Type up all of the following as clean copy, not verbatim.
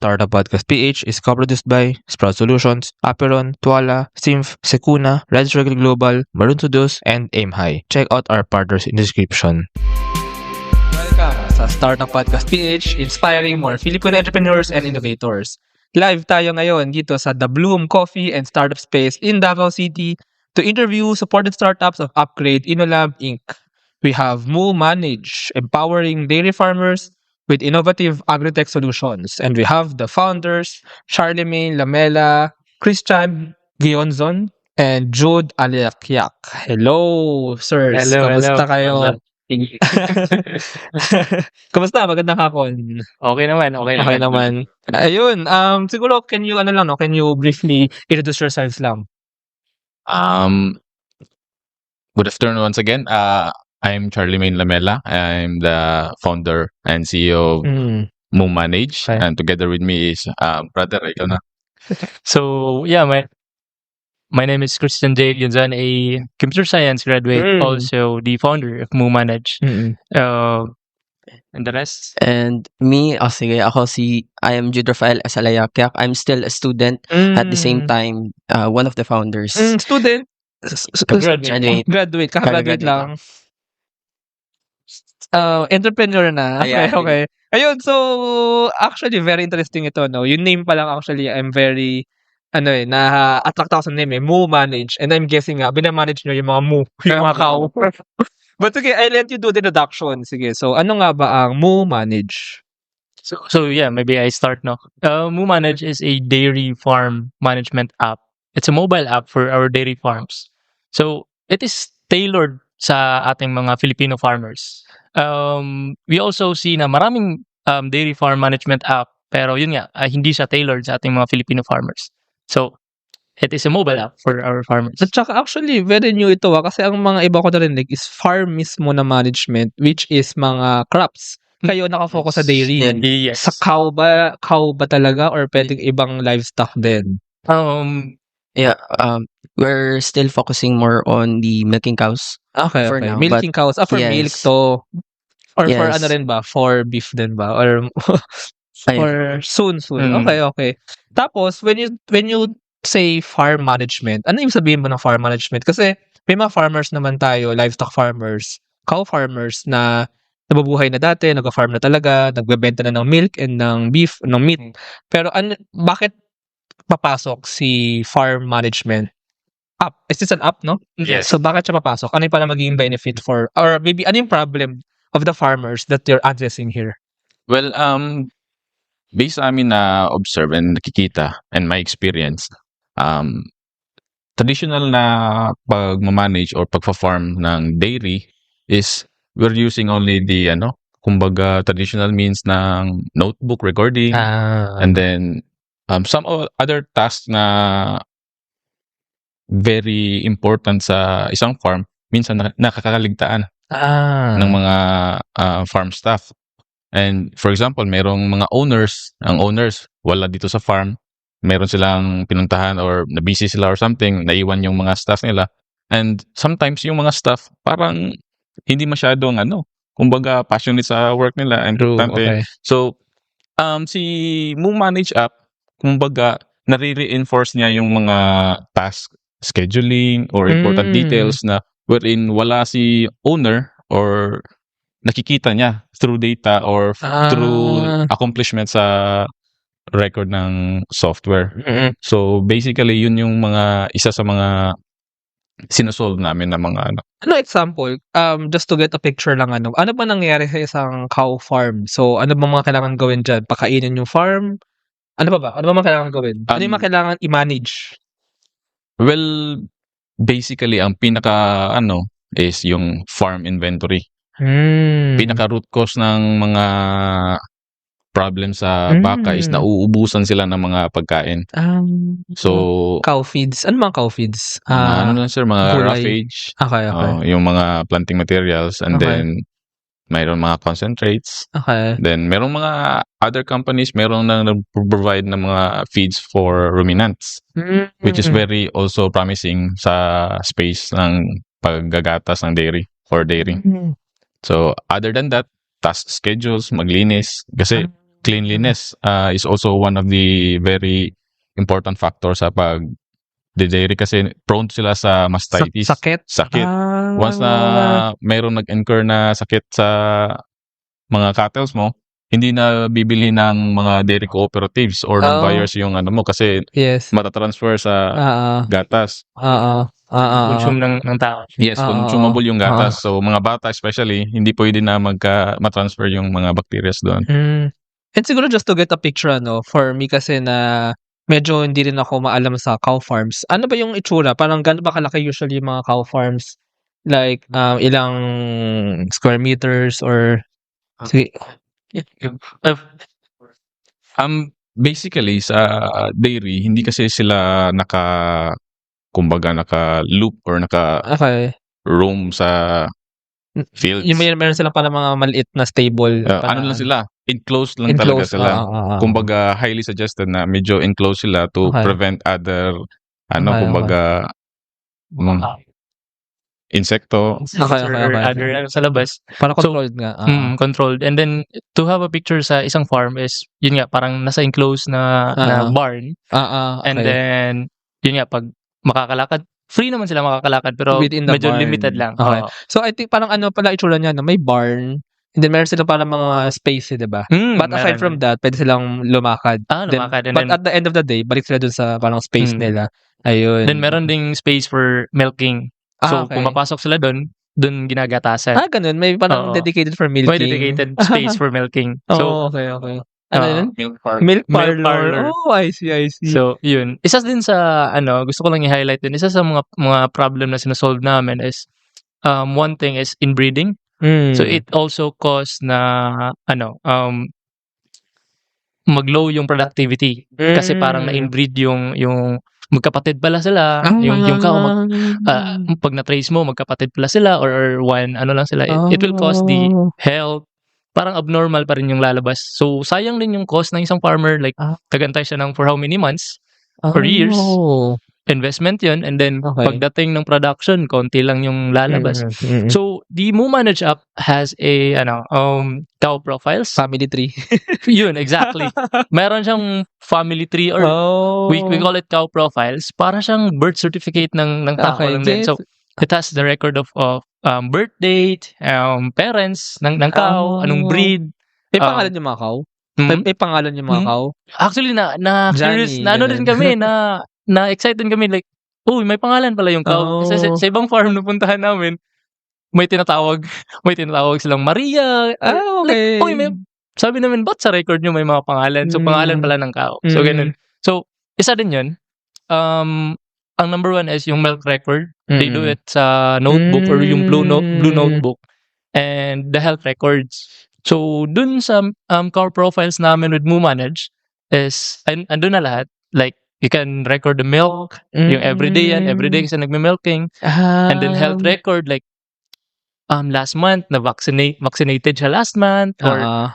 Startup Podcast PH is co-produced by Sprout Solutions, Aperon, Tuala, Simf, Secuna, Red Circle Global, Maroon Studios, and Aim High. Check out our partners in the description. Welcome sa Startup Podcast PH, inspiring more Filipino entrepreneurs and innovators. Live tayo ngayon dito sa The Bloom Coffee and Startup Space in Davao City to interview supported startups of Upgrade InnoLab Inc. We have Moo Manage, empowering dairy farmers with innovative agri-tech solutions. And we have the founders, Charlemagne Lamela, Christian Gionzon, and Jude Aliakiak. Hello, sirs. Kamusta kayo? Kamusta? Magandang hapon. Okay naman. Okay naman. Ayun, siguro can you briefly introduce yourselves lang? Good afternoon once again. I'm Charlemagne Lamela. I'm the founder and CEO of Moo Manage, Okay. and together with me is brother. Ikaw na. So yeah, my name is Christian Dave Yunzan, a computer science graduate, also the founder of Moo Manage. And the rest? And me, I am Jude Rafael Asalayakiak. I'm still a student at the same time, one of the founders. Student? Graduate. Graduate. Kaka-graduate Kaka-graduate lang. Entrepreneur na. Ayan. Okay. Ayun, so actually very interesting ito, no? Yung name pa lang actually I'm very na-attract ako sa name Moo Manage. And I'm guessing nga, binamanage nyo yung mga moo, yung mga cow. But okay, I'll let you do the introduction. Sige, so ano nga ba ang Moo Manage? So yeah, maybe I start now. Moo Manage is a dairy farm management app. It's a mobile app for our dairy farms. So it is tailored sa ating mga Filipino farmers. We also see na maraming dairy farm management app, pero yun nga, hindi siya tailored sa ating mga Filipino farmers. So it is a mobile app for our farmers. At saka actually, very new ito kasi ang mga iba ko narinig is farm mismo na management, which is mga crops. Kayo nakafocus sa dairy. Yes. Sa cow ba talaga or pwedeng ibang livestock din? We're still focusing more on the milking cows. Okay, For okay. now, Milking cows. For yes. milk to. Or for Yes. ano rin ba? For beef din ba? Or or soon. Okay. Tapos, when you say farm management, ano yung sabihin mo ng farm management? Kasi may mga farmers naman tayo, livestock farmers, cow farmers na nabubuhay na dati, nag-farm na talaga, nagbebenta na ng milk and ng beef, ng meat. Pero bakit papasok si farm management? App. Is this an app, no? Yes. So bakit siya papasok? Ano yung pala magiging benefit for, or maybe ano yung problem of the farmers that you're addressing here? Well, based sa amin na observe and nakikita and my experience, traditional na pag-manage or pag-farm ng dairy is we're using only the kumbaga traditional means ng notebook recording, and then some other tasks na very important sa isang farm, minsan nakakaligtaan ng mga farm staff. And for example, merong mga owners, ang owners wala dito sa farm, meron silang pinuntahan or na-busy sila or something, naiwan yung mga staff nila. And sometimes yung mga staff parang hindi masyadong kumbaga passionate sa work nila. And Okay. So si Moo Manage app, kumbaga nare-reinforce niya yung mga task scheduling or important details na wherein wala si owner or nakikita niya through data or through accomplishment sa record ng software. So basically yun yung isa sa mga sinosolve namin na mga Ano example? Just to get a picture lang ano ba nangyayari sa isang cow farm? So ano ba mga kailangan gawin dyan? Pakainin yung farm? Ano ba? Ano ba mga kailangan gawin? Ano yung mga kailangan i-manage? Well, basically ang pinaka is yung farm inventory. Pinaka root cause ng mga problem sa baka is nauubusan sila ng mga pagkain. So Cow feeds. Ano mga cow feeds? lang sir, mga gulay. roughage, Okay. yung mga planting materials, and Okay. then mayroon mga concentrates. Okay. Then merong mga other companies merong na nag-provide ng mga feeds for ruminants, which is very also promising sa space ng paggagatas ng dairy or dairy. So other than that, task schedules, maglinis kasi cleanliness is also one of the very important factors sa pag-dairy kasi prone sila sa mastitis. Sakit? Sakit. Ah. Once na mayroong nag-incur na sakit sa mga cattles mo, hindi na bibili ng mga dairy cooperatives or ng Oh. buyers yung ano mo kasi Yes. matatransfer sa gatas. Consume ng tao. Yes, consumable yung gatas. So, mga bata especially, hindi pwede na matransfer yung mga bacteria doon. And siguro just to get a picture, for me kasi na medyo hindi rin ako maalam sa cow farms. Ano ba yung itsura? Parang gano'n ba kalaki usually yung mga cow farms? Like, ilang square meters or... Sige. Basically, sa dairy, hindi kasi sila naka-loop or Okay. naka-roam sa fields. Yung meron silang parang mga maliit na stable. Ano lang sila? Enclosed lang talaga sila. Kumbaga, highly suggested na medyo enclosed sila to Okay. prevent other, Okay, kumbaga, insekto. Okay. Other sa labas. Parang So, controlled nga. Controlled. And then, to have a picture sa isang farm is, yun nga, parang nasa enclosed na barn. And then, yun nga, pag makakalakad, free naman sila makakalakad, pero Within the medyo barn. limited lang. Okay. Oo. So, I think parang ano pala itsura niya, may barn, and then meron silang parang mga space, di ba? But aside from that, pwede silang lumakad. lumakad. And But then, at the end of the day, balik sila dun sa parang space nila. Ayun. then meron ding space for milking. So, okay. kung mapasok sila dun ginagatasan. Ganun. May parang Oo. dedicated for milking. May dedicated space for milking. So, okay. Ano yun? Milk Milk parlor. parlor. Oh, I see. So, yun. Isa din sa, gusto ko lang i-highlight din, isa sa mga problem na sinasolve namin is, one thing is inbreeding. So, it also cause na, mag-low yung productivity. Kasi parang na-inbreed yung magkapatid pala sila. Yung cow, pag na-trace mo, magkapatid pala sila or one, lang sila. It will cause the health. Parang abnormal pa rin yung lalabas. So, sayang din yung cost ng isang farmer. Like, tagantay siya for how many months? For years. Investment yun. And then, pagdating ng production, konti lang yung lalabas. So, the Moo Manage app has a, cow profiles. Family tree. Yun, exactly. Meron siyang family tree or we call it cow profiles. Para siyang birth certificate ng tao lang din. So, it has the record of birth date, parents ng cow, anong breed. May pangalan yung mga cow? May pangalan yung mga cow? Actually, na curious, Johnny, na ano rin kami, na excited kami, like, may pangalan pala yung cow. Kasi sa ibang farm na puntahan namin, may tinatawag silang Maria. Okay. Like, sabi namin, ba't sa record nyo may mga pangalan? So, pangalan pala ng cow. So, ganun. So, isa din yun. Ang number one is yung milk record. They do it sa notebook or yung blue notebook. And the health records. So, dun sa cow profiles namin with Moo Manage is, andun na lahat. Like, you can record the milk, yung everyday kasi nagme-milking. And then health record, like, last month, vaccinated siya last month. Or,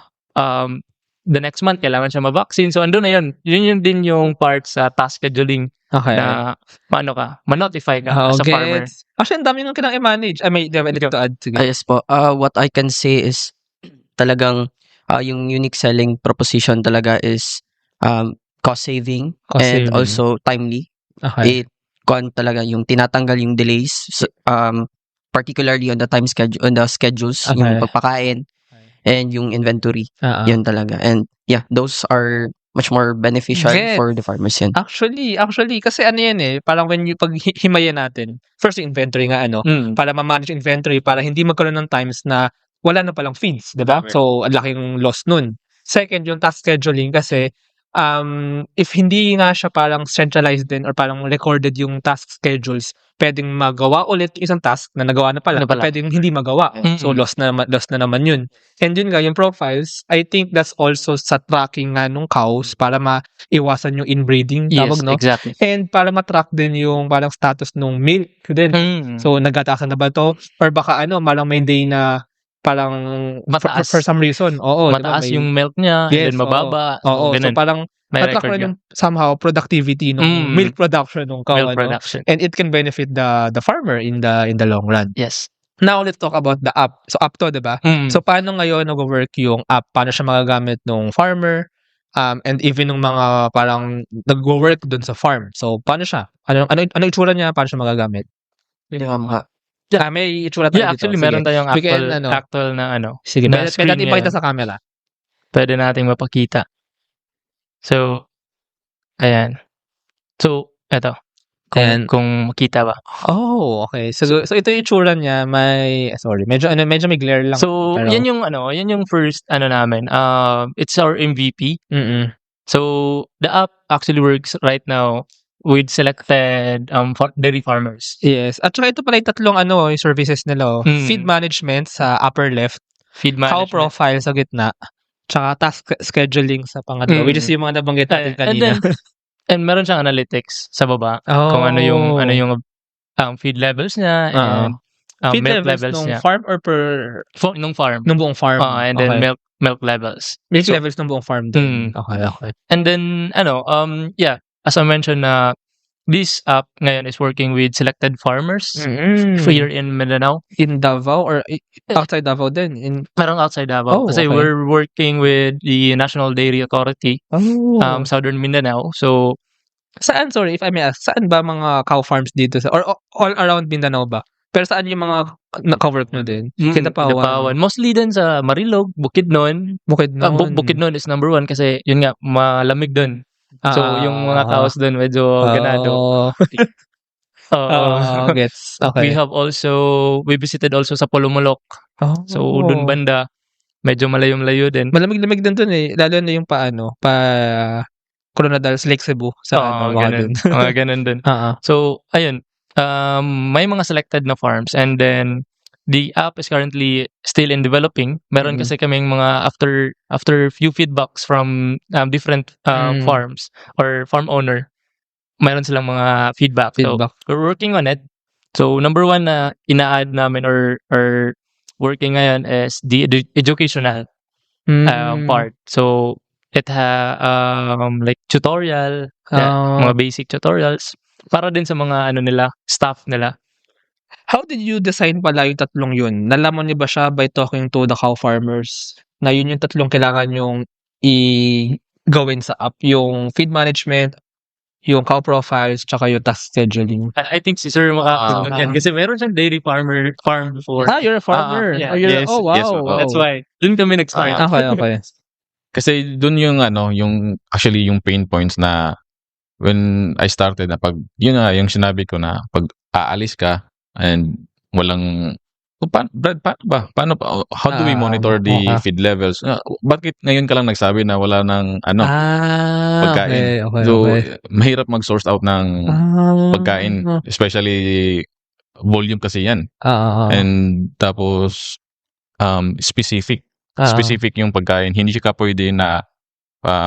the next month, kailangan siya ma-vaccine. So, andun na yun. Yun din yung part sa task scheduling. Okay. Na, ma-notify ka as a farmer. Actually, ang dami nang kailangan i-manage. May to add. Sige. Yes po. What I can say is, talagang, yung unique selling proposition talaga is, cost saving and also timely. Okay. Talaga yung tinatanggal yung delays, particularly on the schedules, yung pagpakain and yung inventory. Yun talaga. And yeah, those are much more beneficial for the farmers yan. Actually, kasi ano yan parang when you paghimayan natin, first yung inventory nga para ma-manage inventory, para hindi magkaroon ng times na wala na palang feeds, diba? Correct. So, ang laking loss nun. Second, yung task scheduling kasi, if hindi nga siya parang centralized din or parang recorded yung task schedules, pwedeng magawa ulit yung isang task na nagawa na pala, pwedeng hindi magawa. So, loss na naman yun. And yun nga, yung profiles, I think that's also sa tracking nga nung cows para maiwasan yung inbreeding, tawag, no? Exactly. And para matrack din yung parang status nung milk din. So, nagtatasan na ba to? Or baka parang may day na parang mataas. For some reason. Oo, mataas diba? yung milk niya, and then mababa. Oo, so parang may matrack record rin yung somehow productivity ng milk production ng cow. Milk production. And it can benefit the farmer in the long run. Yes. Now, let's talk about the app. So, app to, diba? Mm. So, paano ngayon nag-work yung app? Paano siya magagamit ng farmer? And even ng mga parang nag-work dun sa farm. So, paano siya? Ano itsura niya? Paano siya magagamit? May itsura tayo Yeah, dito. actually, Sige. meron tayong We can, actual na Sige, na pwede screen natin ipakita ngayon. sa camera. Pwede nating mapakita. So, ayan. So, eto. And- Kung makita ba. Oh, okay. So ito yung itsura niya. Medyo may glare lang. So, pero, yan yung first namin. It's our MVP. Mm-mm. So, the app actually works right now with selected dairy farmers. Yes. At saka ito pala yung tatlong yung services nila. Feed management sa upper left, Feed cow management. profile sa gitna, tsaka task scheduling sa pangatlo, which is yung mga nabanggit natin kanina. And meron siyang analytics sa baba. Oh. Kung ano yung feed levels niya and feed milk levels nung niya. farm or per Nung farm. nung buong farm. And then milk levels. Milk levels ng buong farm din. Okay. And then as I mentioned this app ngayon is working with selected farmers here in Mindanao. In Davao or outside Davao din? Merong outside Davao. Kasi okay. we're working with the National Dairy Authority, Southern Mindanao. So, saan, sorry, if I may ask, saan ba mga cow farms dito? Or all around Mindanao ba? Pero saan yung mga naka-work nyo din? Kinapawan. Mostly din sa Marilog, Bukidnon. Bukidnon is number 1 kasi yun nga, malamig dun. So, yung mga cows dun medyo ganado. Gets. Okay. We visited also sa Polomolok. So, dun banda, medyo malayo-layo din. Malamig-lamig din dun eh. Lalo na yung pa Coronadal, Lake Cebu. Sa ganun. Mga ganun dun. So, ayun. May mga selected na farms and then the app is currently still in developing. Meron kasi kaming mga after few feedbacks from different farms or farm owner. Meron silang mga feedback. So, we're working on it. So, number 1 na ina-add namin or working ngayon is the educational part. So, it like tutorial, mga basic tutorials para din sa mga staff nila. How did you design pala yung tatlong yun? Nalaman niyo ba siya by talking to the cow farmers na yun yung tatlong kailangan yung gawin sa app? Yung feed management, yung cow profiles, tsaka yung task scheduling. I think si Sir makakatulong yan kasi meron siyang dairy farm before. You're a farmer. Yes. Oh, wow. Yes, That's why. Dun kami nag-start. Okay. Kasi dun yung actually yung pain points na when I started na yun nga yung sinabi ko na pag aalis ka and walang paano ba? How do we monitor the feed levels? Bakit ngayon ka lang nagsabi na wala ng pagkain? Mahirap mag-source out ng pagkain, especially volume kasi yan. And tapos specific yung pagkain. Hindi siya pwede na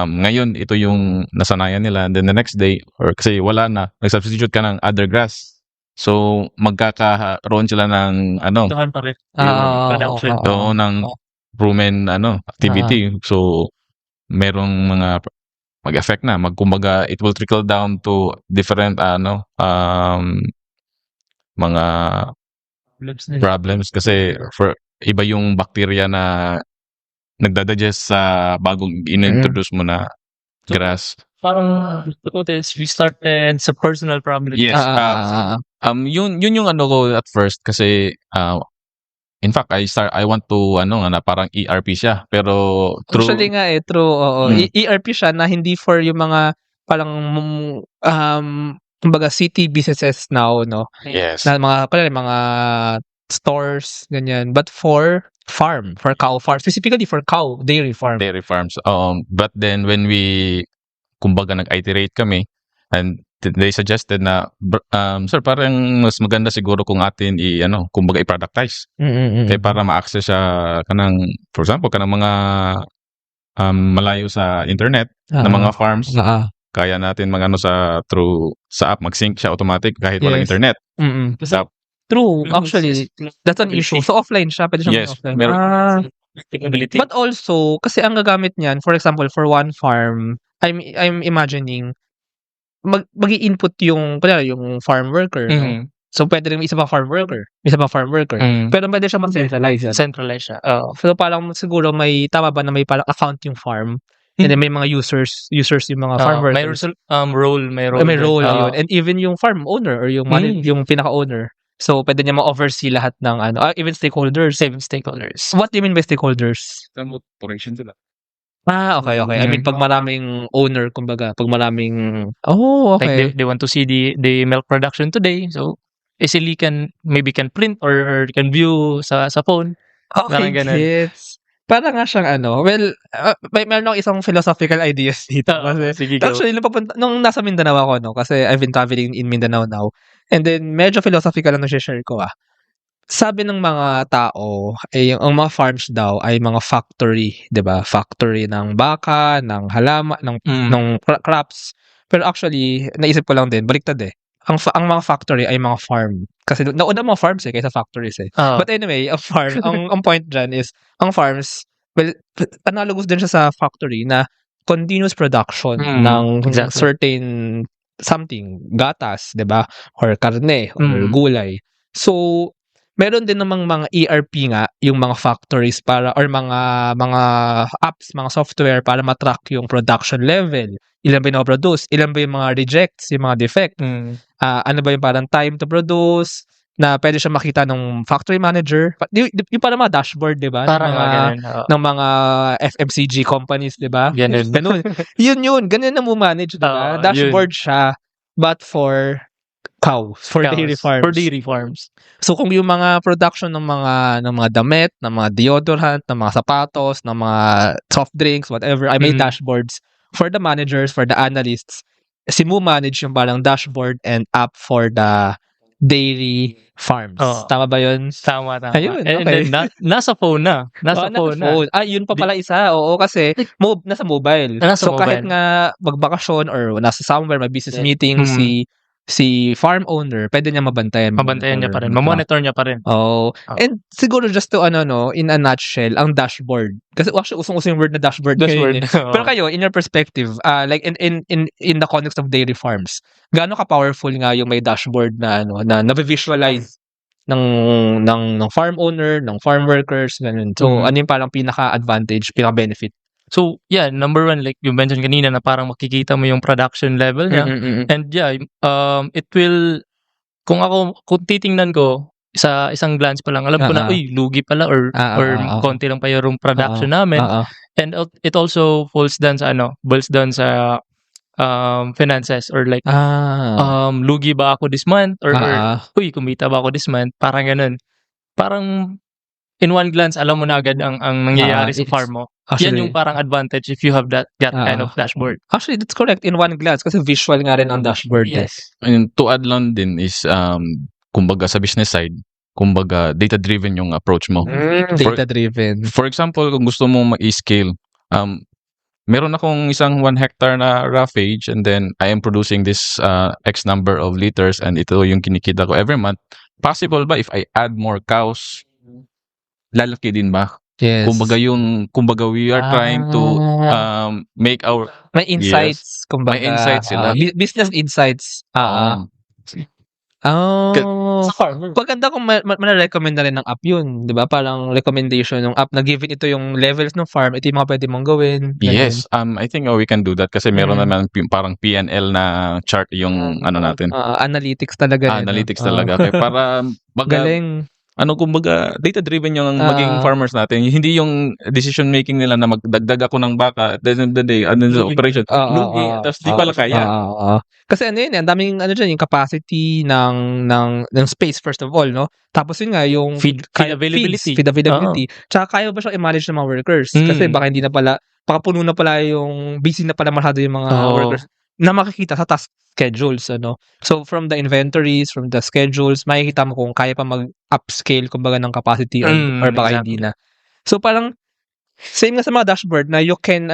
ngayon ito yung nasanayan nila and then the next day or kasi wala na, nag-substitute ka ng other grass. So magkakaroon sila ng production. ng rumen activity. So merong mga mag-affect na, kumbaga it will trickle down to different mga problems kasi for iba yung bacteria na nagdadigest sa bagong in-introduce mo na grass. Parang we started sa personal problem. Yes. Yun yung ko at first kasi in fact I want to na parang ERP siya pero true. Actually nga true. ERP siya na hindi for yung mga parang kumbaga city businesses now, no? Yes. Na mga stores ganyan, but for cow farm, specifically for cow dairy farms. But then when we kumbaga nag-iterate kami and they suggested na sir parang mas maganda siguro kung atin kumbaga i-productize. Kaya para ma-access siya kanang for example kanang mga malayo sa internet na mga farms. Kaya natin through sa app mag-sync siya automatic kahit walang internet. True, actually that's an issue. So offline siya, pwede siyang offline. But also kasi ang gagamit niyan, for example, for one farm, I'm imagining mag-i-input yung farm worker, no? So, pwede rin may isa pang farm worker. Pero pwede siya mag-centralize. Centralize siya. Oo. So, parang siguro tama ba na may parang account yung farm? And then may mga users yung mga farm May workers. role. May role Oo. yun. And even yung farm owner or yung yung pinaka-owner. So, pwede niya ma-oversee lahat ng even stakeholders. Saving stakeholders. What do you mean by stakeholders? Operation sila. Okay. I mean, pag maraming owner, kumbaga, pag maraming... Like okay. they want to see the milk production today. So, easily can print or can view sa phone. Okay, Parang ganun. gets. Para nga siyang meron akong isang philosophical ideas dito. Kasi, Sige, go. actually, nung nasa Mindanao ako, no? Kasi I've been traveling in Mindanao now. And then, medyo philosophical ang share ko, Sabi ng mga tao, ang mga farms daw ay mga factory, 'di ba? Factory ng baka, ng halaman, ng crops. Pero actually, naisip ko lang din, baliktad Ang mga factory ay mga farm. Kasi nauna mga farms kaysa factories But anyway, ang point dyan is, ang farms, well, analogous din siya sa factory na continuous production ng exactly. certain something, gatas, 'di ba? Or karne, or gulay. So, meron din namang mga ERP nga yung mga factories or mga apps, mga software para matrack yung production level. Ilan ba yung produce? Ilan ba yung mga rejects, yung mga defect? Ano ba yung parang time to produce na pwede siya makita ng factory manager? Yung parang mga dashboard, 'di ba? Parang ganun. Ng mga FMCG companies, 'di ba? Ganun. Yun, ganun na mo manage, 'di ba? Dashboard siya but for cows, for dairy farms. For dairy farms. So kung yung mga production ng mga damit, ng mga deodorant, ng mga sapatos, ng mga soft drinks, whatever, ay may dashboards for the managers, for the analysts. Si Moo manage yung parang dashboard and app for the dairy farms. Tama ba yun? Tama. Ayun, And okay. then, nasa phone na. Nasa phone na. Yun pa pala isa. Oo, kasi nasa mobile. Nasa so mobile. kahit nga magbakasyon or nasa somewhere, may business meeting, si farm owner, pwede niya mabantayan. Mabantayan niya pa rin. Mamonitor niya pa rin. And siguro just to in a nutshell, ang dashboard. Kasi actually usong-usong yung word na dashboard. Pero kayo, in your perspective, like in the context of dairy farms, gaano ka powerful nga yung may dashboard na na-visualize ng farm owner, ng farm workers, ganun. So, ano yung parang pinaka-advantage, pinaka-benefit? So, yeah, number one, like you mentioned kanina na parang makikita mo yung production level niya. And yeah, it will, kung titingnan ko, sa isang glance pa lang, alam ko na, lugi pala or konti lang pa yung production namin. And it also boils down sa finances or like, lugi ba ako this month? Or kumita ba ako this month? Parang ganun. Parang, in one glance, alam mo na agad ang nangyayari sa farm mo. Actually, yan yung parang advantage if you have that kind of dashboard. Actually, that's correct. In one glance. Kasi visual nga rin ang dashboard. Yes. And to add lang din is, kumbaga sa business side, kumbaga data-driven yung approach mo. Data-driven. For example, kung gusto mo ma-scale, meron akong isang 1 hectare na roughage and then I am producing this X number of liters and ito yung kinikita ko every month. Possible ba if I add more cows, lalaki din ba? Yes. Kumbaga we are trying to make our may insights, kumbaga. May insights sila. Business insights. Sa farmer. Paganda kung recommend na rin ng app yun, 'di ba? Parang recommendation ng app na given ito yung levels ng farm, ito yung mga pwede mong gawin. Yes, I think we can do that kasi meron naman parang PNL na chart yung natin. Analytics talaga. Analytics talaga. Kaya para galing. Kumbaga, data-driven yung maging farmers natin. Hindi yung decision making nila na magdagdag ako ng baka at the end of the day, sa operation. Lugi, tapos di pala kaya. Kasi ang daming dyan, yung capacity ng space first of all, no? Tapos yun nga, yung feed availability. Feed availability. Tsaka kaya ba siyang i-manage ng mga workers? Kasi baka hindi na pala, baka puno na pala yung, busy na pala masyado yung mga workers na makikita sa task schedules, So, from the inventories, from the schedules, makikita mo kung kaya pa mag-upscale, kumbaga, ng capacity or baka hindi na. So, parang, same nga sa mga dashboard na you can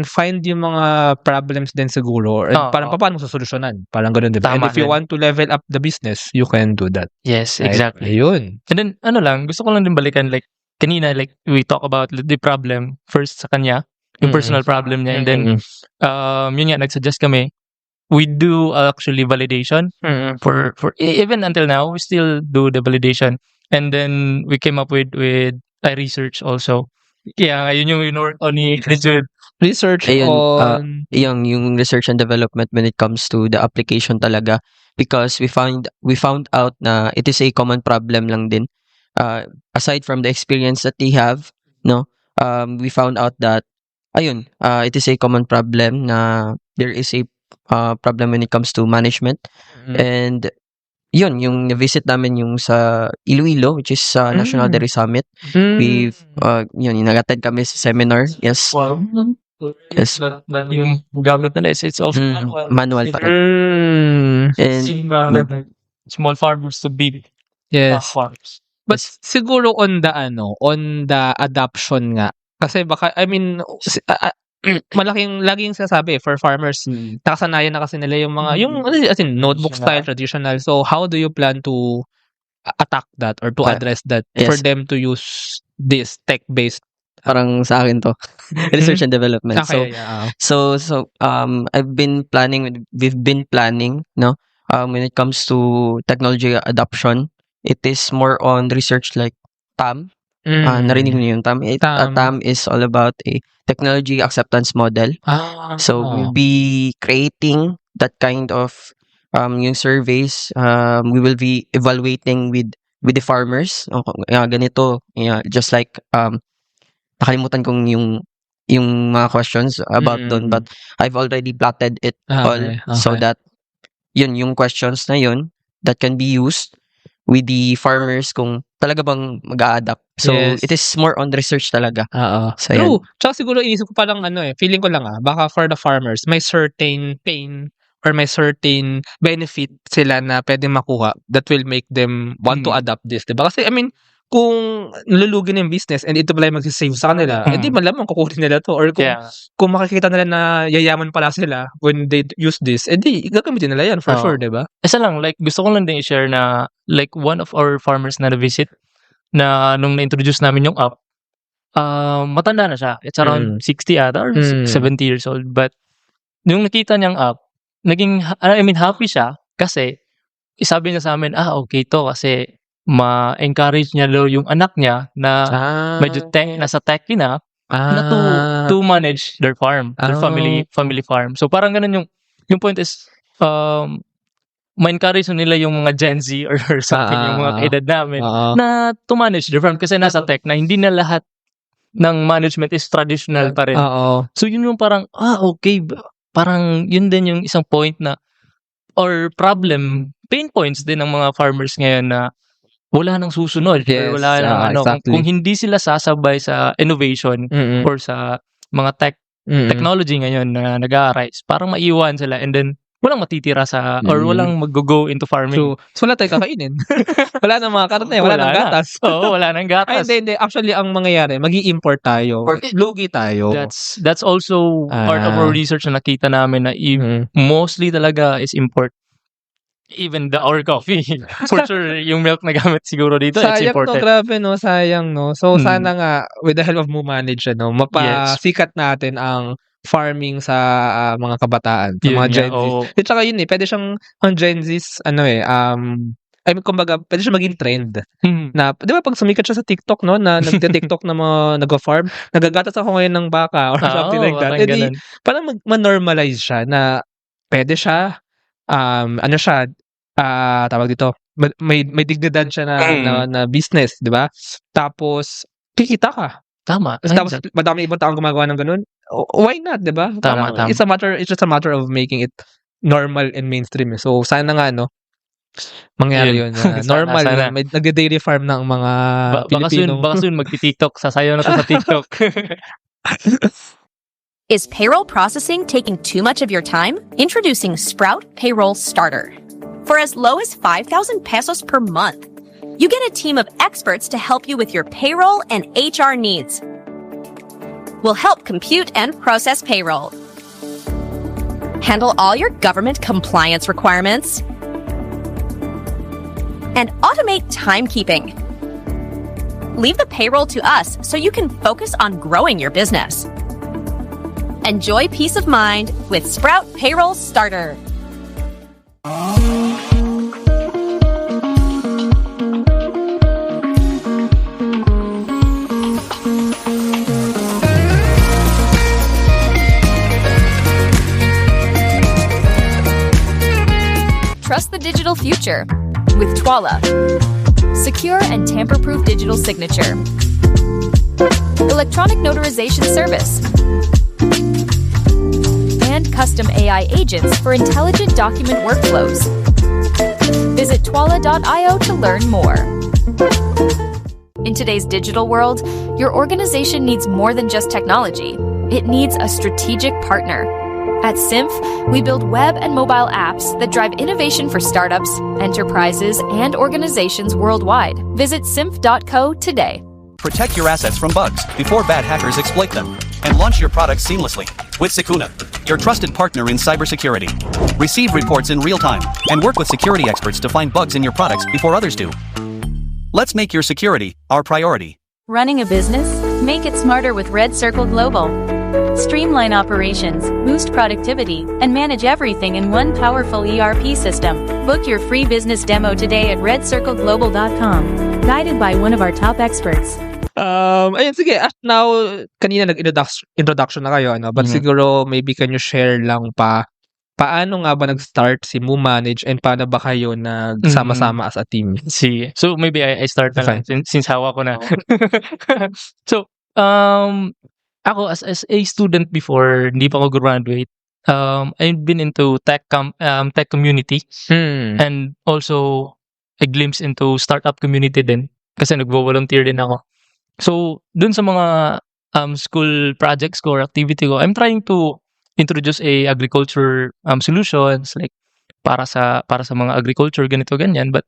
find yung mga problems din siguro and parang paano mo susolusyonan. Parang ganun, diba? And if you want to level up the business, you can do that. Yes, exactly. Ayun. And then, gusto ko lang din balikan, like, kanina, like, we talk about the problem first sa kanya, yung personal problem niya, and then, yun nga, nag-suggest kami, we do actually validation for even until now we still do the validation, and then we came up with a research also. Kaya yun yung work on ni Richard. Research Ayun, on... yung research and development when it comes to the application talaga, because we found out na it is a common problem lang din. Aside from the experience that they have, no, we found out that it is a common problem na there is a problem when it comes to management. And yun, yung na-visit namin yung sa Iloilo, which is National Dairy Summit. We've nag-attend kami sa seminar. Yes. Yes. Yung gamit nila is it's also Manual pa rin. And small farmers to big farms. But siguro on the adoption nga. Kasi baka, I mean, laging sasabi for farmers, nakasanayan na kasi nila yung mga, as in, notebook style, traditional. So, how do you plan to attack that or to address that for them to use this tech-based? Parang sa akin to. Research and development. Okay, So, we've been planning, no? When it comes to technology adoption, it is more on research like TAM. Narinig niyo yung TAM. TAM is all about a technology acceptance model. So we'll be creating that kind of yung surveys. We will be evaluating with the farmers. Ganito, just like nakalimutan kong yung mga questions about doon, but I've already plotted it all so that yung questions na yun that can be used with the farmers kung talaga bang mag-a-adapt. So, it is more on research talaga. So, true. Tsaka siguro inisip ko parang feeling ko lang baka for the farmers, may certain pain or may certain benefit sila na pwede makuha that will make them want to adopt this. Diba? Kasi, I mean, kung nalulugi na yung business and ito pala yung magsisave sa kanila, hindi malamang kukunin nila to. Or kung makikita nila na yayaman pala sila when they use this, di gagamitin nila yan for sure, diba? Isa lang, like, gusto ko lang din i-share na, like, one of our farmers na na-visit, na nung na-introduce namin yung app, matanda na siya. It's around 60 ata or 70 years old. But, nung nakita niyang app, happy siya kasi, sabi niya sa amin, okay to kasi, ma-encourage niya yung anak niya na medyo nasa tech na to manage their farm, their family farm. So parang ganun yung point is ma-encourage nila yung mga Gen Z or something, yung mga kaedad namin na to manage their farm kasi nasa tech na hindi na lahat ng management is traditional pa rin. So yun yung parang okay, parang yun din yung isang point na or pain points din ng mga farmers ngayon na wala nang susunod. Wala nang exactly. Kung hindi sila sasabay sa innovation or sa mga technology ngayon na nag-a-arise, parang maiwan sila and then walang matitira sa or walang mag-go into farming. So wala tayong kakainin. Wala nang mga karne, wala nang gatas. Wala nang gatas. Hindi. Actually, ang mangyayari, mag-i-import tayo. Lugi tayo. That's also part of our research na nakita namin na mostly talaga is import. Even our coffee. For sure, yung milk na gamit siguro dito, it's imported. Grabe, no? Sayang, no? So, sana nga, with the help of MooManage, mapasikat natin ang farming sa mga kabataan, sa mga Gen Z. At saka yun, pwede siyang, ang Gen Z's, I mean, kumbaga, pwede siya maging trend. Na, di ba, pag sumikat siya sa TikTok, no? Na nagte-TikTok na mga nag-farm, nagagatas ako ngayon ng baka or something like that. Parang ma-normalize siya na pwede siya, tawag dito, may dignidad siya na business, di ba? Tapos, kikita ka. Tama. Tapos, madami ibang taong gumagawa ng ganun. Why not, di ba? Tama. It's just a matter of making it normal and mainstream. So, sana nga, mangyari yun. Normal. Sana. May nag-dairy farm ng mga Pilipino. Baka soon magti-TikTok. Sasayaw na to sa TikTok. Is payroll processing taking too much of your time? Introducing Sprout Payroll Starter. For as low as 5,000 pesos per month, you get a team of experts to help you with your payroll and HR needs. We'll help compute and process payroll, handle all your government compliance requirements, and automate timekeeping. Leave the payroll to us so you can focus on growing your business. Enjoy peace of mind with Sprout Payroll Starter. the digital future with Twala. Secure and tamper-proof digital signature. Electronic notarization service. And custom AI agents for intelligent document workflows. Visit twala.io to learn more. In today's digital world, your organization needs more than just technology. It needs a strategic partner. At Symph, we build web and mobile apps that drive innovation for startups, enterprises, and organizations worldwide. Visit symph.co today. Protect your assets from bugs before bad hackers exploit them. And launch your products seamlessly with Secuna, your trusted partner in cybersecurity. Receive reports in real time and work with security experts to find bugs in your products before others do. Let's make your security our priority. Running a business? Make it smarter with Red Circle Global. Streamline operations, boost productivity, and manage everything in one powerful ERP system. Book your free business demo today at redcircleglobal.com. Guided by one of our top experts. Ayun, sige. At now, kanina nag-introduction na kayo, ano? But siguro, maybe can you share lang paano nga ba nag-start si MooManage and paano ba kayo nagsama-sama as a team? Sige. So, maybe I start na lang since hawak ko na. So, ako as a student before, hindi pa ako graduate, I've been into tech community and also a glimpse into startup community din kasi nagvo-volunteer din ako. So, dun sa mga school projects ko or activity ko, I'm trying to introduce a agriculture solutions like para sa mga agriculture ganito ganyan, but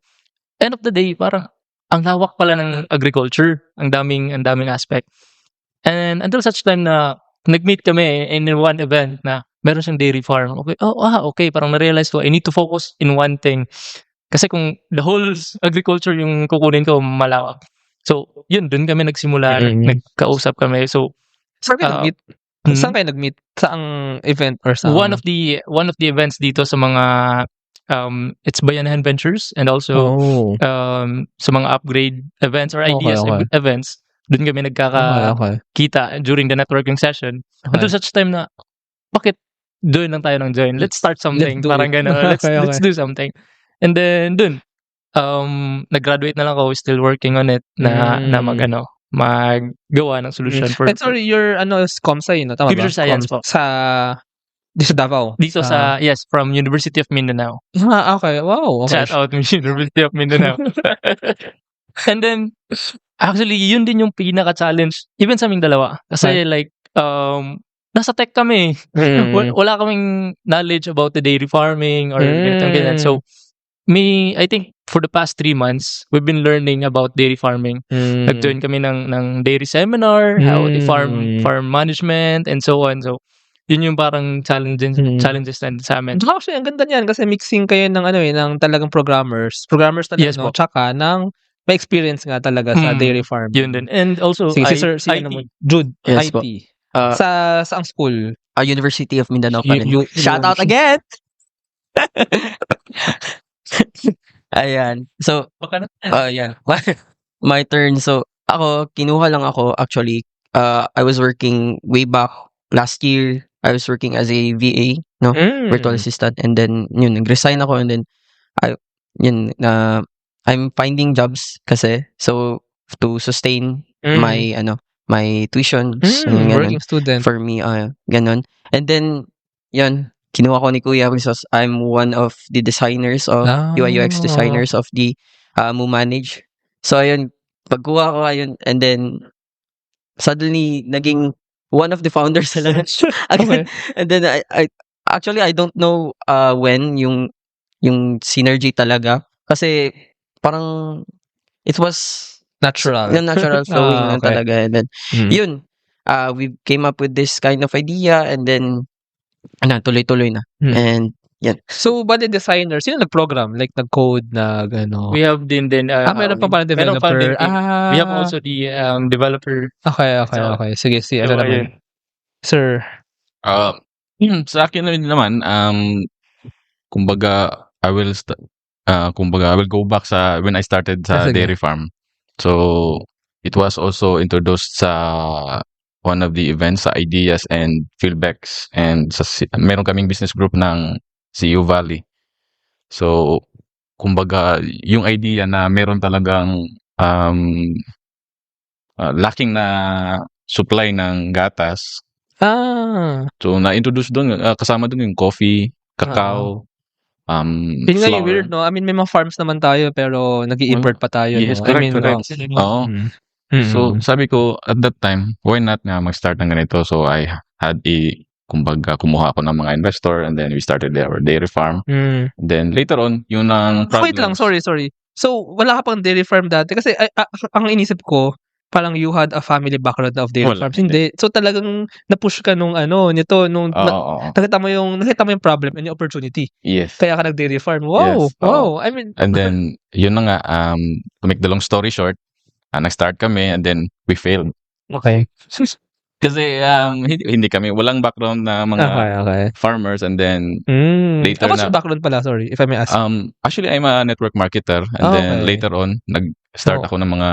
end of the day parang ang lawak pala ng agriculture, ang daming aspect. And until such time na nag-meet kami in one event na meron siyang dairy farm. Okay, okay, parang na-realize ko I need to focus in one thing. Kasi kung the whole agriculture yung kukunin ko malawak. So, yun, dun kami nagsimula, nagkausap kami. So, saan kayo nag-meet? Saan kayo nag-meet? Saang event or saan? One of the events dito sa mga it's Bayanihan Ventures and also sa mga upgrade events or ideas events. Dun kami nagkakita during the networking session. Until such time na, bakit doon lang tayo ng join? Let's start something. Parang gano'n. Let's do something. And then, dun, nag-graduate na lang ako, still working on it na maggawa ng solution for. And sorry, your ComSci, no? Tama Computer ba? science po. Dito sa Davao? Dito yes, from University of Mindanao. Okay. Wow. Okay. Shout out to University of Mindanao. And then, actually, yun din yung pinaka-challenge, even sa aming dalawa. Kasi nasa tech kami. Wala kaming knowledge about the dairy farming or ganyan. So, I think for the past 3 months, we've been learning about dairy farming. Nag-join kami ng dairy seminar, how the farm management, and so on. So, yun yung parang challenges na sa amin. Actually, ang ganda niyan kasi mixing kayo ng talagang programmers talaga, yes, no? Tsaka may experience nga talaga sa dairy farm. Yun din. And also, IT. Jude, yes, IT. Saang school? University of Mindanao pa rin. Shout out again! Ayan. So, yeah. My turn. So, kinuha lang ako actually. I was working way back last year. I was working as a VA, no? Virtual assistant. And then, nag-resign ako and then, I'm finding jobs kasi. So, to sustain my tuition. Working student. For me, ganon. And then, kinuha ko ni Kuya because I'm one of the designers of UI UX designers of the MooManage. So ayun, pagkuha ko ayun, and then suddenly naging one of the founders sa launch. Okay. And then I don't know when yung synergy talaga kasi parang it was natural flowing lang talaga. And then yun, we came up with this kind of idea and then tuloy-tuloy na. And yan. So, bali designers, sino nag-program? Like, nag-code, We have din meron pa pala developer. We have also the developer. Okay. Sige, naman. Sir. Sa akin naman, kumbaga, I will go back sa when I started sa dairy farm. So, it was also introduced sa one of the events sa ideas and feedbacks and meron kaming business group ng CU Valley. So, kumbaga yung idea na meron talagang lacking na supply ng gatas. So na-introduce doon, kasama doon yung coffee, cacao, Yun nga yung flour. weird, no? I mean, may mga farms naman tayo, pero nag-i-import pa tayo, Yes, no? correct, correct. Oo. So, Mm. sabi ko, at that time, why not nga mag-start ng ganito? So, I had kumbaga, kumuha ako ng mga investor and then we started our dairy farm. Mm. Then, later on, yun ang Wait lang, sorry. So, wala ka pang dairy farm dati? Kasi ang inisip ko, parang you had a family background of dairy Wala, farms. Hindi. So, talagang na-push ka nung nito, nung Oo. nakita mo yung problem and yung opportunity. Yes. Kaya ka nag-dairy farm. Wow. Yes, Wow. I mean, And then, yun na nga, to make the long story short, nag-start kami and then we failed. okay. Kasi hindi kami, walang background na mga Okay. farmers and then later What's na, your background pala? Sorry, if I may ask. actually, I'm a network marketer and then Okay. later on, nag-start Oh. ako ng mga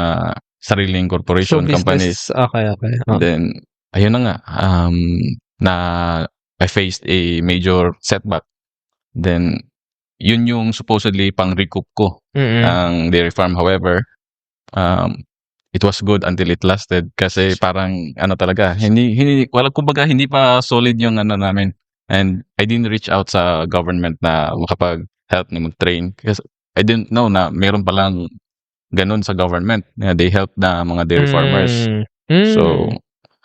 sariling corporation companies. Okay. And then, ayun na nga, na I faced a major setback. Then, yun yung supposedly pang recoup ko ang dairy farm. However, it was good until it lasted kasi parang talaga, kumbaga hindi pa solid yung namin. And I didn't reach out sa government na makapag-help na mag-train kasi I didn't know na meron palang ganun sa government. They help na mga dairy farmers. So,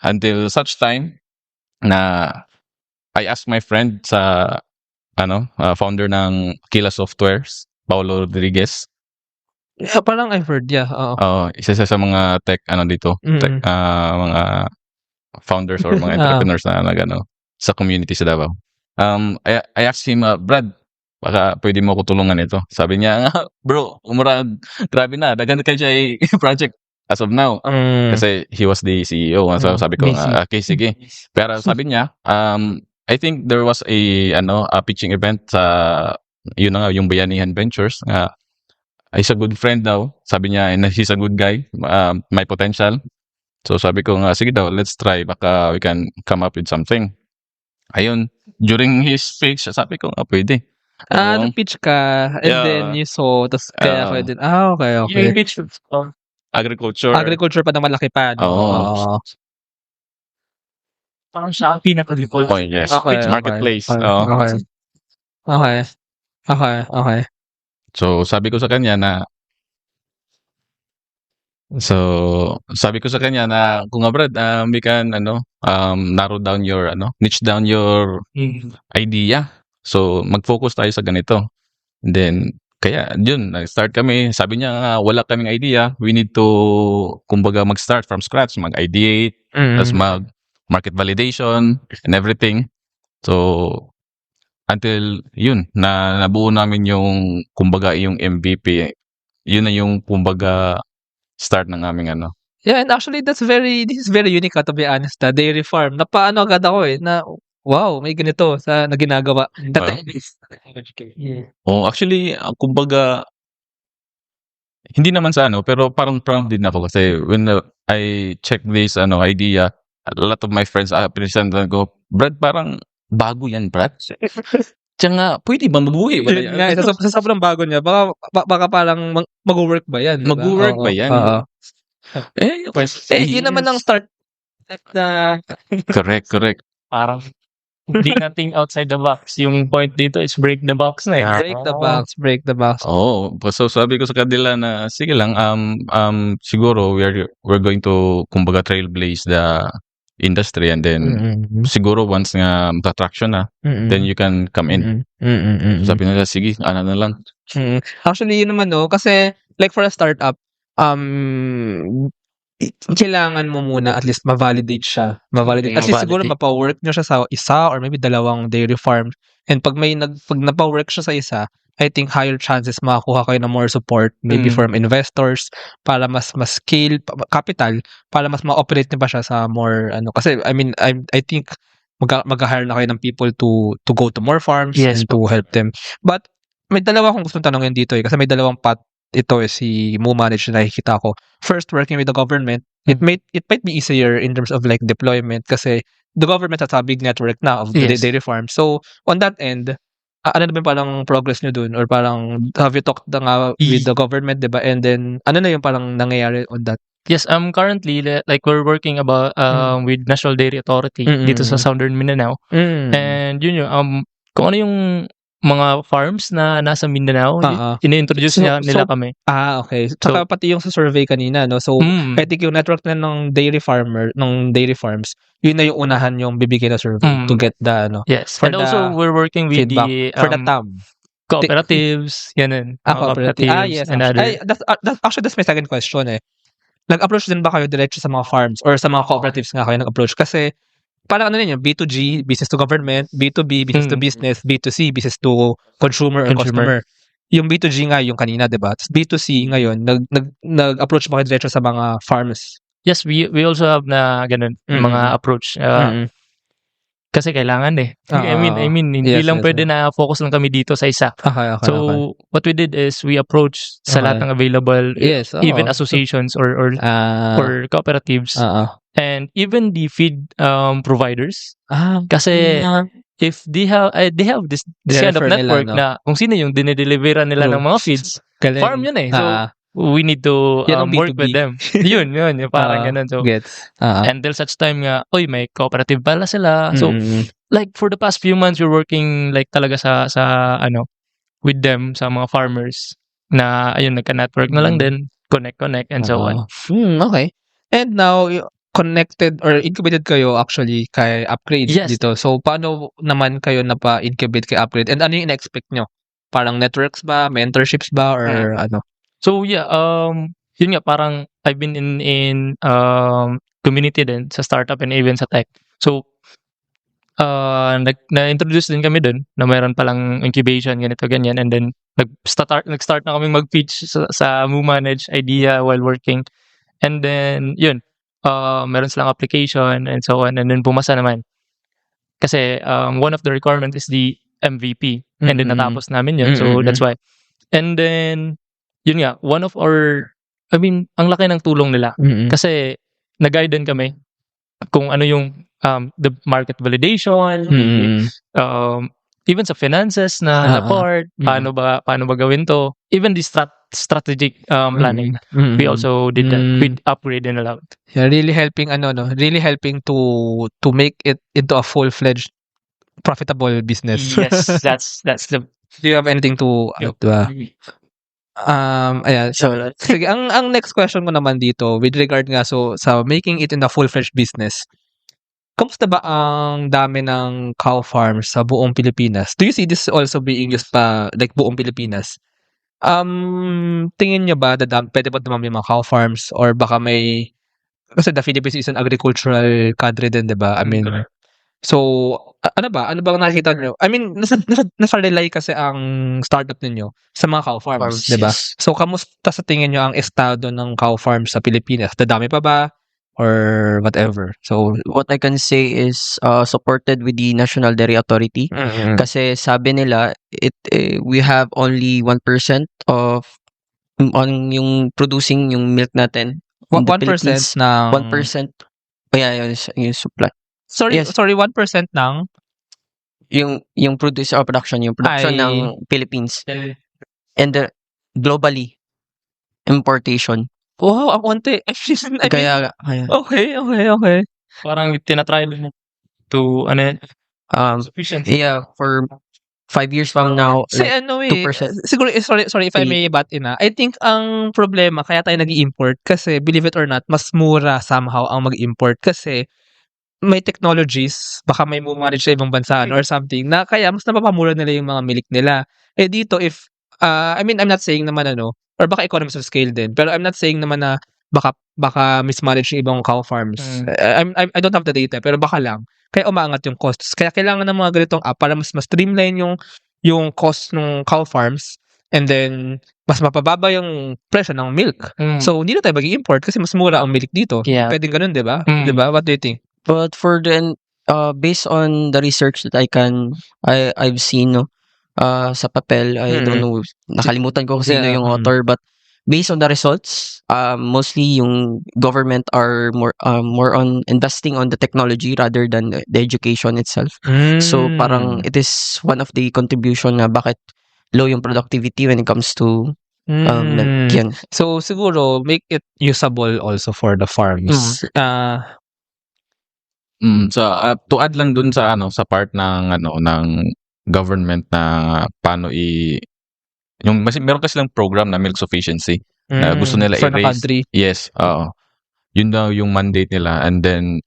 until such time na I asked my friend sa founder ng Aquila Softwares, Paulo Rodriguez. Yeah, parang I've heard, yeah. Isa siya sa mga tech dito, tech, mga founders or mga entrepreneurs na sa community sa Davao. I asked him, Brad, baka pwede mo ko tulungan ito. Sabi niya, bro, umurag, grabe na, dagan ka siya project as of now. Kasi he was the CEO. So sabi ko, okay, sige. Pero sabi niya, I think there was a pitching event sa yun na nga, yung Bayanihan Ventures. He's a good friend daw. Sabi niya, and he's a good guy. May potential. So sabi ko nga, sige daw, let's try. Baka we can come up with something. Ayun, during his speech, sabi ko nga, pwede. Nag-pitch ka, and then you saw, tapos kaya ka din, okay. Yung pitch Agriculture. Agriculture pa na malaki pa, no? Oo. parang Shopee na default. Oh, yes. Okay, Marketplace. Okay. Okay. So, sabi ko sa kanya na kung nga Brad, we can narrow down your niche down your idea. So mag-focus tayo sa ganito. And then kaya yun, nag-start kami. Sabi niya nga wala kaming idea. We need to kumbaga mag-start from scratch, mag-ideate, tas mag-market validation and everything. So until yun na nabuo namin yung kumbaga yung MVP. Yun na yung kumbaga start ng aming Yeah, and actually this is very unique, to be honest. Dairy farm. Napaano agad ako na wow, may ganito na ginagawa. Actually, kumbaga hindi naman sa pero parang proud din ako kasi when I check this idea, a lot of my friends presentan ko, Brad, parang bago yan, Brad. Tsaka pwede ba mabuhay ba yan? Sa sobrang bago niya, baka parang mag-work ba yan? Diba? Mag-work ba yan? Yun naman ang start na correct. Parang hindi nating outside the box. Yung point dito is break the box na eh. break the box. So sabi ko sa kanila na sige lang, siguro we're going to kumbaga trailblaze the industry and then siguro once nga matatraction na, then you can come in. Sabi nila, sige, na lang. Actually, yun naman kasi like for a startup, kailangan mo muna at least ma-validate siya. At least siguro mapa-work nyo siya sa isa or maybe dalawang dairy farm. And pag napa-work siya sa isa, I think higher chances makakuha kayo ng more support maybe from investors para mas scale capital para mas ma-operate niyo pa siya sa more kasi I mean I think mag-hire na kayo ng people to go to more farms and to help them. But may dalawa akong gustong tanongin dito kasi may dalawang path ito si MooManage na nakikita ko. First, working with the government, it might be easier in terms of like deployment kasi the government has a big network na of the dairy farm. So on that end, ano naman parang progress nyo dun? Or parang, have you talked na nga with the government, diba? And then, ano na yung parang nangyayari on that? Yes, currently like we're working about with National Dairy Authority dito sa Southern Mindanao. And yun kung ano yung mga farms na nasa Mindanao, ini-introduce nila kami. Okay. Tsaka pati yung sa survey kanina, no? So, I think yung network na ng dairy farms, yun na yung unahan yung bibigyan na survey to get the, Yes. And also, we're working with feedback the for the TAM. cooperatives, yan. Cooperatives. Yes. And that's my second question eh. Nag-approach din ba kayo diretso sa mga farms or sa mga cooperatives nga kayo nag-approach? Kasi, parang ano yun, B2G, business to government, B2B, business to business, B2C, business to consumer or customer. Yung B2G nga yung kanina, diba? Tapos B2C ngayon, nag-approach ba kayo diretso sa mga farms? Yes, we also have na ganun, mga approach. Kasi kailangan eh. I mean, hindi lang pwede na focus lang kami dito sa isa. So, what we did is we approached sa lahat ng available, even associations or cooperatives. And even the feed providers. Kasi if they have this kind of network na kung sino yung dinedeliveran nila ng mga feeds, farm yun eh. So, we need to work with them. yun, yung parang ganun. So, until such time nga, may cooperative pala sila. So, like for the past few months, we're working like talaga sa with them, sa mga farmers na ayun, nagka-network na lang din, connect and so on. Okay. And now, connected or incubated kayo actually kay Upgrade dito. So, paano naman kayo napa-incubate kay Upgrade? And ano yung in-expect nyo? Parang networks ba? Mentorships ba? Or ano? So, yun nga, parang I've been in community din sa startup and even sa tech. So, na-introduce din kami dun na mayroon palang incubation, ganito, ganyan. And then, nag-start na kaming mag-pitch sa MooManage idea while working. And then, yun, meron silang application and so on. And then, pumasa naman. Kasi, one of the requirements is the MVP. And then, natapos namin yun. So, that's why. And then, yun nga, one of our, ang laki ng tulong nila. Kasi, nag-guide din kami kung ano yung the market validation, even sa finances na part, paano ba gawin to, even the strategic planning. We also did that with Upgrade and a lot. Yeah, really helping really helping to make it into a full-fledged profitable business. Yes, that's the. Do you have anything to ayan. So, sige, ang next question ko naman dito with regard nga sa making it in the full-fledged business. Kamusta ba ang dami ng cow farms sa buong Pilipinas? Do you see this also being used pa like buong Pilipinas? Tingin nyo ba pwede ba dumami yung mga cow farms or baka may kasi the Philippines is an agricultural country din, 'di ba? So ano bang nakikita nyo? Nasa-rely kasi ang startup ninyo sa mga cow farms, 'di ba? So kamusta sa tingin nyo ang estado ng cow farms sa Pilipinas? Dadami pa ba? Or whatever. So, what I can say is supported with the National Dairy Authority. Kasi sabi nila, we have only 1% of on yung producing yung milk natin. 1% ng 1%. Yung supply. Sorry, 1% ng yung production ng Philippines. And globally importation. Wow, ang konti. Kaya. Okay. Parang tinatry din to sufficient. Yeah, for 5 years from now, Kasi like 2%. Siguro, sorry if I may butt in I think ang problema, kaya tayo nag-i-import kasi, believe it or not, mas mura somehow ang mag-import kasi may technologies, baka may MooManage sa ibang bansa or something, na kaya mas napapamura nila yung mga milk nila. Dito, if, I'm not saying naman or baka economies of scale din. Pero I'm not saying naman na baka mismanage yung ibang cow farms. I don't have the data, pero baka lang. Kaya umaangat yung costs. Kaya kailangan ng mga ganitong app para mas streamline yung cost ng cow farms and then mas mapababa yung presyo ng milk. So, hindi na tayo mag-i-import kasi mas mura ang milk dito. Yeah. Pwedeng ganun, di ba? Di ba? What do you think? But for based on the research that I've seen, sa papel, I don't know, nakalimutan ko kung sino yung author, but based on the results, mostly yung government are more on investing on the technology rather than the education itself. So parang it is one of the contribution na bakit low yung productivity when it comes to milk. Yan. So siguro make it usable also for the farms. To add lang dun sa sa part ng ng government na paano meron kasi silang program na milk sufficiency na gusto nila for the i-raise. country. Yes, oo. Yun daw yung mandate nila, and then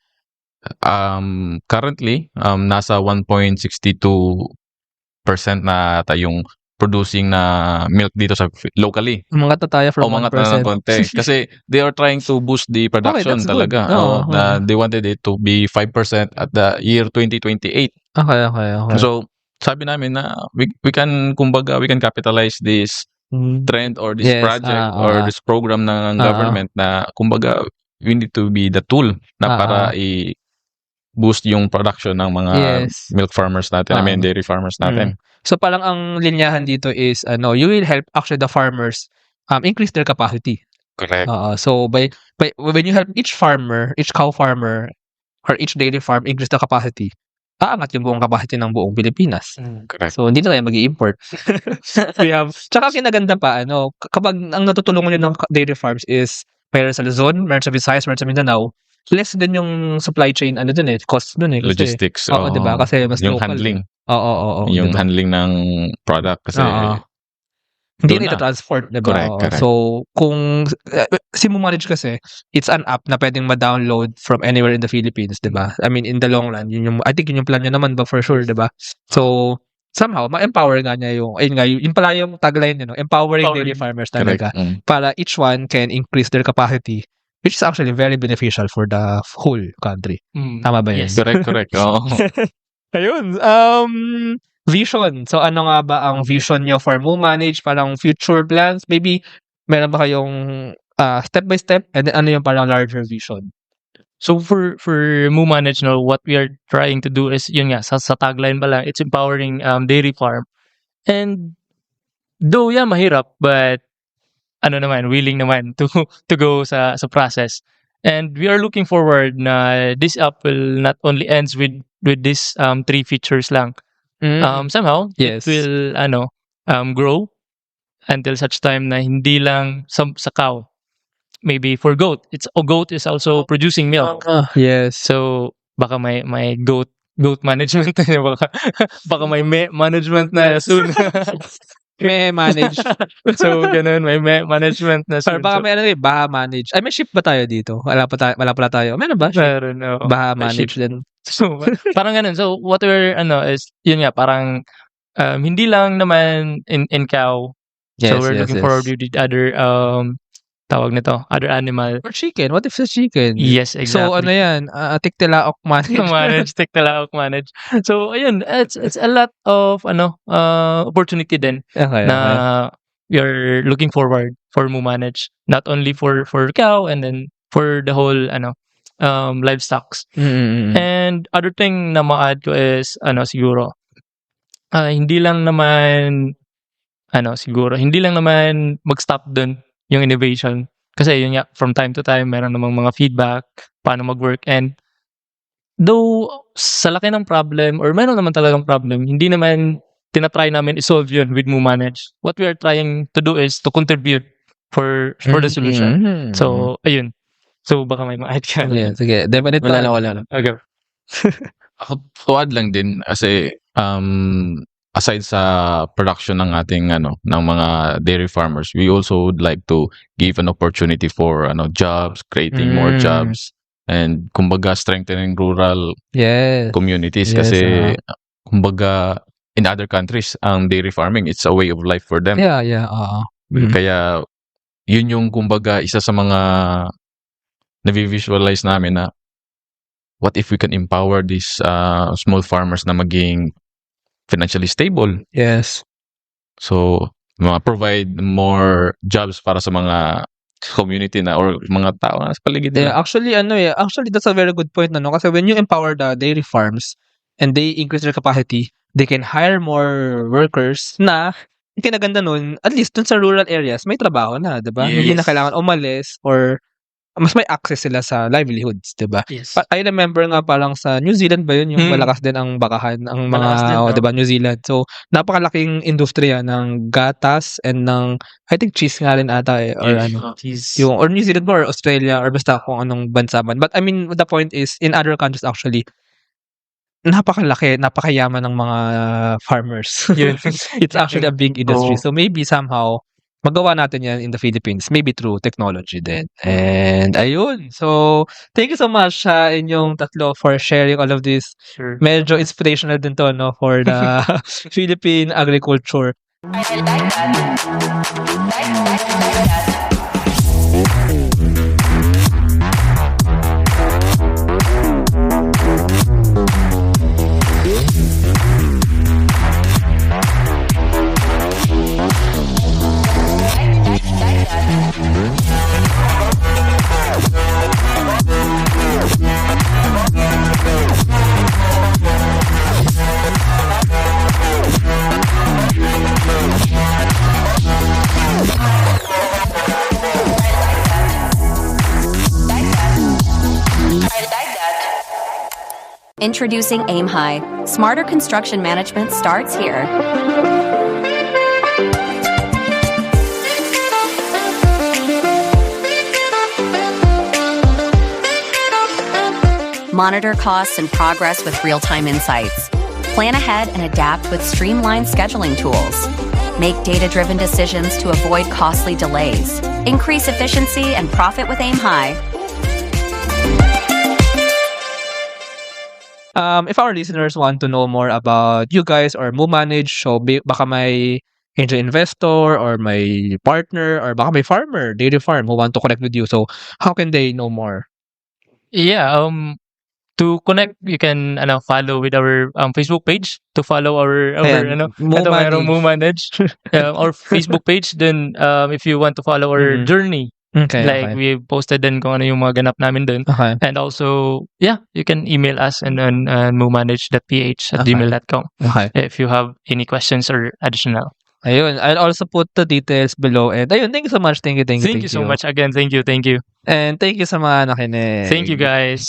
currently nasa 1.62% na yung producing na milk dito sa locally. Mga tataya from 1%. Mga konti. Kasi they are trying to boost the production that's talaga. good. They wanted it to be 5% at the year 2028. Okay. So, sabi namin na we can capitalize this trend or this project or this program ng government na kumbaga we need to be the tool na para i-boost yung production ng mga milk farmers natin, dairy farmers natin. So parang ang linyahan dito is you will help actually the farmers increase their capacity. Correct. So by when you help each farmer, each cow farmer or each dairy farm increase the capacity, aangat yung buong capacity ng buong Pilipinas. Correct. So hindi na tayo mag-i-import. Tsaka kinaganda pa kapag ang natutulungan nyo ng dairy farms is meron sa Luzon, meron sa Visayas, meron sa Mindanao, less din yung supply chain cost dun kasi, logistics. diba? Kasi mas yung local. handling. Oo. Yung diba? handling ng product kasi hindi na ita-transport, diba? Correct. So, kung Simumanage kasi, it's an app na pwedeng ma-download from anywhere in the Philippines, diba? I mean, in the long run, I think yun yung plan niya naman ba for sure, diba? So, somehow, ma-empower nga niya yun pala yung tagline niya, empowering dairy farmers talaga. Para each one can increase their capacity, which is actually very beneficial for the whole country. Tama ba yun? Yes. Correct. Ayun. Vision. So, ano nga ba ang vision nyo for Mumanage? Parang future plans? Maybe, meron ba kayong step by step? And then, ano yung parang larger vision? So for Mumanage, what we are trying to do is yun nga sa tagline pa lang, it's empowering dairy farm. And though mahirap, but willing naman to go sa process. And we are looking forward na this app will not only ends with this 3 features lang. Somehow Yes. it will grow until such time na hindi lang sa cow. Maybe for goat, goat is also producing milk. Yes. So baka may goat management baka may management na soon. May manage. So ganun, may management na Or soon. baka may Baha manage. Ay, may ship ba tayo dito? Wala pala tayo. Meron ba? Ship? Meron, oo. Baha May manage ship. din. So parang ganun. So what we're is yun nga parang hindi lang naman in cow. Yes, So we're looking forward to the other tawag nito, other animal. Or chicken. What if sa chicken? Yes, exactly. So, ano yan? Tiktilaok manage. Tiktilaok manage. So ayun, it's a lot of opportunity din Okay. na you're looking forward for Mumanage, not only for cow and then for the whole livestocks. And other thing na ma-add ko is siguro hindi lang naman mag-stop dun yung innovation. Kasi yun nga, from time to time, meron namang mga feedback, paano mag-work. And though, sa laki ng problem, or meron naman talagang problem, hindi naman tinatry namin isolve yun with Mumanage. What we are trying to do is to contribute for the solution. So, ayun. So, baka may ma-add ka. Yeah, sige. Definite Wala na. Okay. Ako, tuwad lang din kasi aside sa production ng ating ng mga dairy farmers, we also would like to give an opportunity for jobs, creating more jobs, and kumbaga strengthening rural communities. Yes, Kasi kumbaga in other countries, ang dairy farming, it's a way of life for them. Yeah. Kaya yun yung kumbaga isa sa mga na-visualize namin na what if we can empower these small farmers na maging financially stable. Yes. So, provide more jobs para sa mga community na or mga tao na sa paligid Yeah, nila. actually that's a very good point kasi when you empower the dairy farms and they increase their capacity, they can hire more workers na yung kinaganda nun, at least dun sa rural areas, may trabaho na, di ba? Hindi na Yes. kailangan umalis or mas may access sila sa livelihoods, di ba? Yes. I remember nga parang sa New Zealand ba yun, yung malakas din ang bakahan, ang Malakas din, mga, bro. di ba, New Zealand. So, napakalaking industriya ng gatas and ng, I think cheese nga rin ata or ano. Yung, or New Zealand ba or Australia or basta kung anong bansa man. But I mean, the point is, in other countries actually, napakayaman ng mga farmers. Yun. It's actually a big industry. Oo. So maybe somehow, magawa natin yan in the Philippines, maybe through technology din. And ayun. So, thank you so much sa inyong tatlo for sharing all of this. Sure. Medyo inspirational din to, no, for the Philippine agriculture. Introducing Aim High. Smarter construction management starts here. Monitor costs and progress with real-time insights. Plan ahead and adapt with streamlined scheduling tools. Make data-driven decisions to avoid costly delays. Increase efficiency and profit with Aim High. If our listeners want to know more about you guys or MoManage, so baka may angel investor or may partner or baka may farmer, dairy farm who want to connect with you. So how can they know more? Yeah, to connect, you can follow with our Facebook page to follow our Ayan, MoManage our Facebook page. Then if you want to follow our journey, Okay. like we posted din kung ano yung mga ganap namin dun. Okay. And also, yeah, you can email us and momanage.ph@gmail.com Okay. if you have any questions or additional. Ayun. I'll also put the details below. And ayun, thank you so much. Thank you. Thank you so much again. Thank you. And thank you sa mga nakinig. Thank you, guys.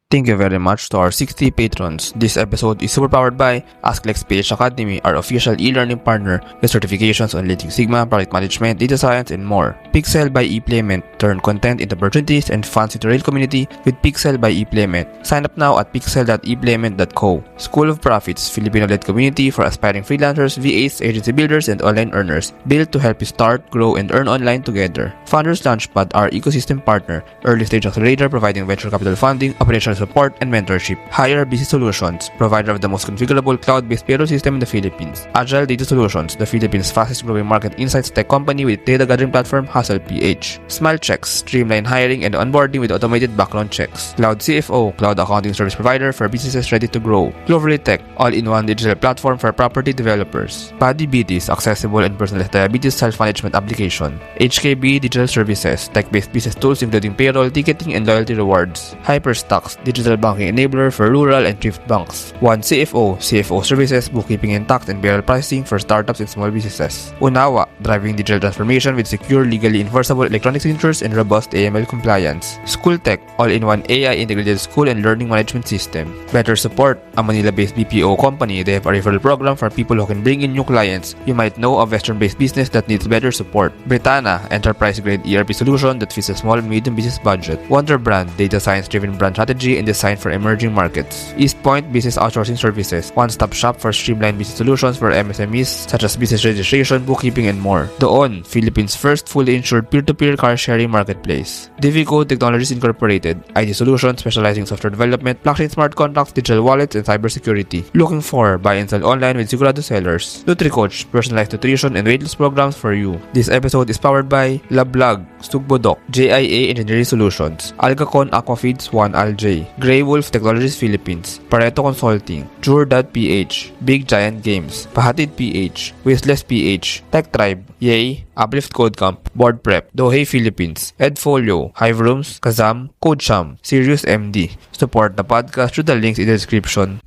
Thank you very much to our 60 patrons. This episode is super powered by AskLex PH Academy, our official e-learning partner with certifications on Lean Six Sigma, product management, data science, and more. Pixel by ePlayment. Turn content into opportunities and funds into real community with Pixel by ePlayment. Sign up now at pixel.eplayment.co. School of Profits, Filipino-led community for aspiring freelancers, VAs, agency builders, and online earners. Built to help you start, grow, and earn online together. Founders Launchpad, our ecosystem partner. Early stage accelerator providing venture capital funding, operational support, and mentorship. Hire BC Solutions, provider of the most configurable cloud-based payroll system in the Philippines. Agile Data Solutions, the Philippines' fastest growing market insights tech company with data gathering platform Hustle PH. Smile Checks, streamline hiring and onboarding with automated background checks. Cloud CFO, cloud accounting service provider for businesses ready to grow. Cloverly Tech, all-in-one digital platform for property developers. Paddy Diabetes, accessible and personalized diabetes self-management application. HKB Digital Services, tech-based business tools including payroll, ticketing, and loyalty rewards. Hyperstocks, digital banking enabler for rural and thrift banks. One CFO, CFO services, bookkeeping and tax and payroll processing for startups and small businesses. Unawa, driving digital transformation with secure, legally enforceable electronic signatures and robust AML compliance. School Tech, all-in-one AI integrated school and learning management system. Better Support, a Manila-based BPO company. They have a referral program for people who can bring in new clients. You might know a Western-based business that needs better support. Britanna, enterprise-grade ERP solution that fits a small and medium business budget. Wonder Brand, data science-driven brand strategy and design for emerging markets. East Point Business Outsourcing Services, one-stop shop for streamlined business solutions for MSMEs such as business registration, bookkeeping, and more. Doon, Philippines' first fully insured peer-to-peer car-sharing marketplace. Divico Technologies Incorporated, IT solutions specializing in software development, blockchain smart contracts, digital wallets, and cybersecurity. Looking for buy and sell online with Sigurado sellers. NutriCoach, personalized nutrition and weight loss programs for you. This episode is powered by Lablog, Sugbodok, JIA Engineering Solutions, Algacon Aquafeeds 1 Alj, Grey Wolf Technologies Philippines, Pareto Consulting, Jure.ph, Big Giant Games, Pahatid PH, Wistless PH, Tech Tribe, Yay, Uplift Code Camp, Board Prep, Dohey Philippines, Edfolio, Hive Rooms, Kazam, CodeSham, Sirius MD. Support the podcast through the links in the description.